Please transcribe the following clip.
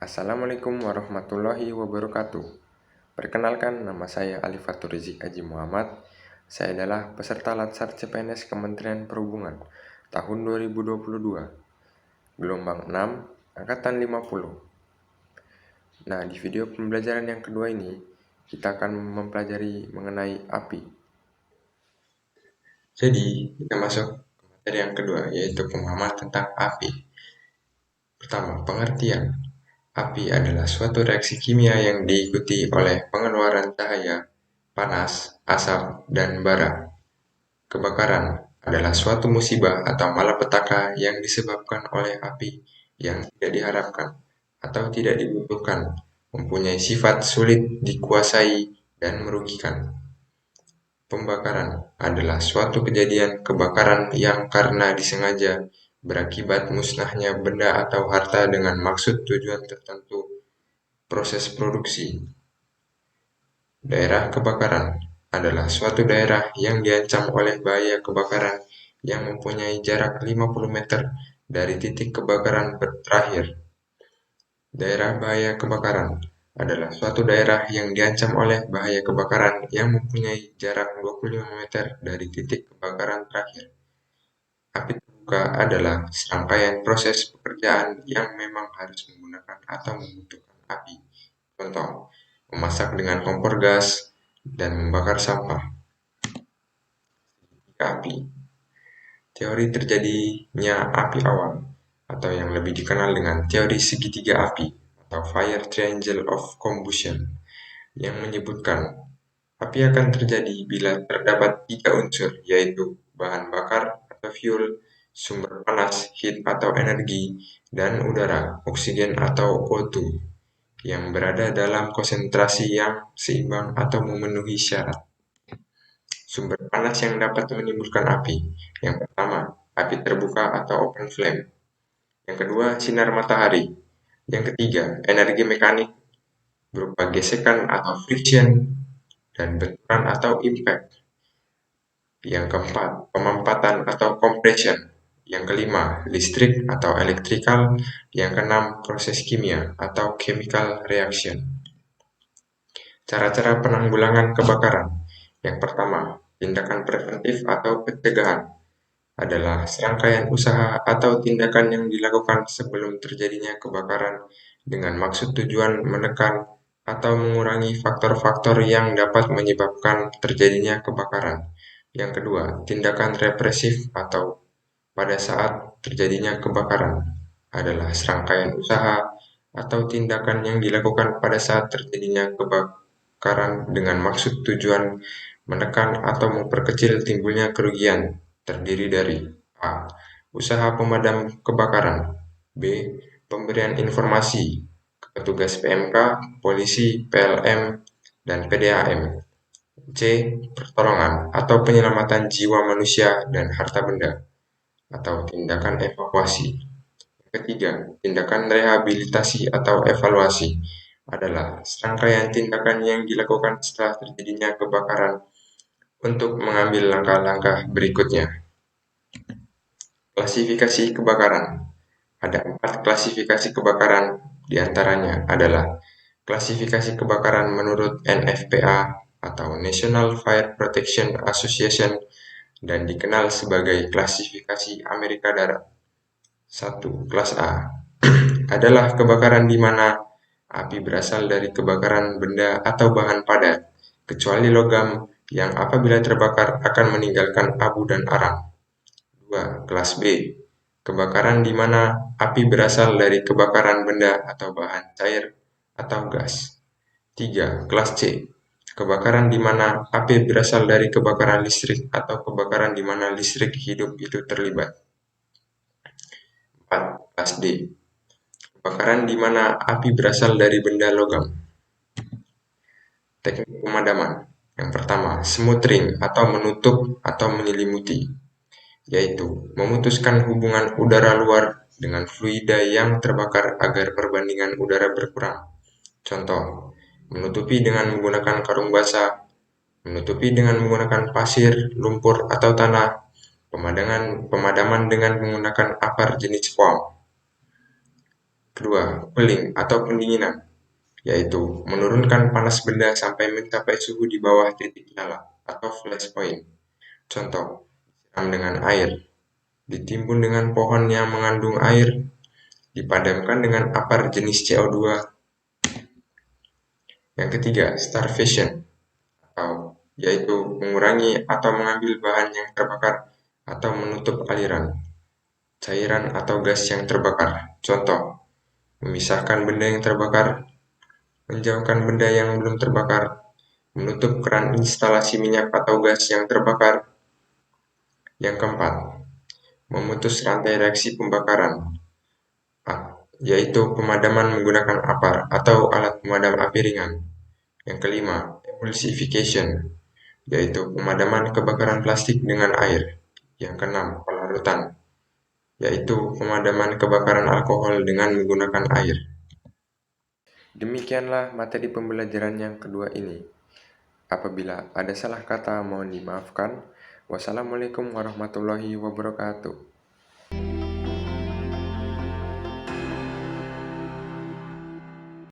Assalamualaikum warahmatullahi wabarakatuh. Perkenalkan, nama saya Alifatur Rizik Aji Muhammad. Saya adalah peserta Latsar CPNS Kementerian Perhubungan tahun 2022, gelombang 6, angkatan 50. Nah, di video pembelajaran yang kedua ini, kita akan mempelajari mengenai api. Jadi, kita masuk ke materi yang kedua, yaitu pemahaman tentang api. Pertama, pengertian. Api adalah suatu reaksi kimia yang diikuti oleh pengeluaran cahaya, panas, asap, dan bara. Kebakaran adalah suatu musibah atau malapetaka yang disebabkan oleh api yang tidak diharapkan atau tidak dibutuhkan, mempunyai sifat sulit dikuasai dan merugikan. Pembakaran adalah suatu kejadian kebakaran yang karena disengaja berakibat musnahnya benda atau harta dengan maksud tujuan tertentu proses produksi. Daerah kebakaran adalah suatu daerah yang diancam oleh bahaya kebakaran yang mempunyai jarak 50 meter dari titik kebakaran terakhir. Daerah bahaya kebakaran adalah suatu daerah yang diancam oleh bahaya kebakaran yang mempunyai jarak 25 meter dari titik kebakaran terakhir. Api terbuka adalah serangkaian proses pekerjaan yang memang harus menggunakan atau membutuhkan api. Contoh, memasak dengan kompor gas dan membakar sampah. Api. Teori terjadinya api awal, atau yang lebih dikenal dengan teori segitiga api atau Fire Triangle of Combustion, yang menyebutkan api akan terjadi bila terdapat 3 unsur, yaitu bahan bakar atau fuel, sumber panas heat atau energi, dan udara oksigen atau O2 yang berada dalam konsentrasi yang seimbang atau memenuhi syarat. Sumber panas yang dapat menimbulkan api. Yang pertama, api terbuka atau open flame. Yang kedua, sinar matahari. Yang ketiga, energi mekanik berupa gesekan atau friction dan benturan atau impact. Yang keempat, pemampatan atau compression. Yang kelima, listrik atau electrical. Yang keenam, proses kimia atau chemical reaction. Cara-cara penanggulangan kebakaran. Yang pertama, tindakan preventif atau pencegahan adalah serangkaian usaha atau tindakan yang dilakukan sebelum terjadinya kebakaran dengan maksud tujuan menekan atau mengurangi faktor-faktor yang dapat menyebabkan terjadinya kebakaran. Yang kedua, tindakan represif atau pada saat terjadinya kebakaran adalah serangkaian usaha atau tindakan yang dilakukan pada saat terjadinya kebakaran dengan maksud tujuan menekan atau memperkecil timbulnya kerugian, terdiri dari A. Usaha pemadam kebakaran, B. Pemberian informasi ke petugas PMK, polisi, PLM, dan PDAM, C. Pertolongan atau penyelamatan jiwa manusia dan harta benda, atau tindakan evakuasi. Ketiga, tindakan rehabilitasi atau evaluasi adalah serangkaian tindakan yang dilakukan setelah terjadinya kebakaran untuk mengambil langkah-langkah berikutnya. Klasifikasi kebakaran. Ada 4 klasifikasi kebakaran, diantaranya adalah klasifikasi kebakaran menurut NFPA atau National Fire Protection Association dan dikenal sebagai klasifikasi Amerika Darat. 1. Kelas A adalah kebakaran di mana api berasal dari kebakaran benda atau bahan padat, kecuali logam yang apabila terbakar akan meninggalkan abu dan arang. 2. Kelas B, kebakaran di mana api berasal dari kebakaran benda atau bahan cair atau gas. 3. Kelas C, kebakaran di mana api berasal dari kebakaran listrik atau kebakaran di mana listrik hidup itu terlibat. 4. Kelas D, kebakaran di mana api berasal dari benda logam. Teknik pemadaman. Yang pertama, smothering atau menutup atau menyelimuti, yaitu memutuskan hubungan udara luar dengan fluida yang terbakar agar perbandingan udara berkurang. Contoh, menutupi dengan menggunakan karung basah, menutupi dengan menggunakan pasir, lumpur, atau tanah, pemadaman dengan menggunakan apar jenis foam. Kedua, cooling atau pendinginan, yaitu menurunkan panas benda sampai mencapai suhu di bawah titik nyala atau flash point. Contoh, disiram dengan air, ditimbun dengan pohon yang mengandung air, dipadamkan dengan apar jenis CO2. Yang ketiga, starvation, yaitu mengurangi atau mengambil bahan yang terbakar atau menutup aliran, cairan atau gas yang terbakar. Contoh, memisahkan benda yang terbakar, menjauhkan benda yang belum terbakar, menutup keran instalasi minyak atau gas yang terbakar. Yang keempat, memutus rantai reaksi pembakaran, yaitu pemadaman menggunakan apar atau alat pemadam api ringan. Yang kelima, emulsification, yaitu pemadaman kebakaran plastik dengan air. Yang keenam, pelarutan, yaitu pemadaman kebakaran alkohol dengan menggunakan air. Demikianlah materi pembelajaran yang kedua ini. Apabila ada salah kata mohon dimaafkan. Wassalamualaikum warahmatullahi wabarakatuh.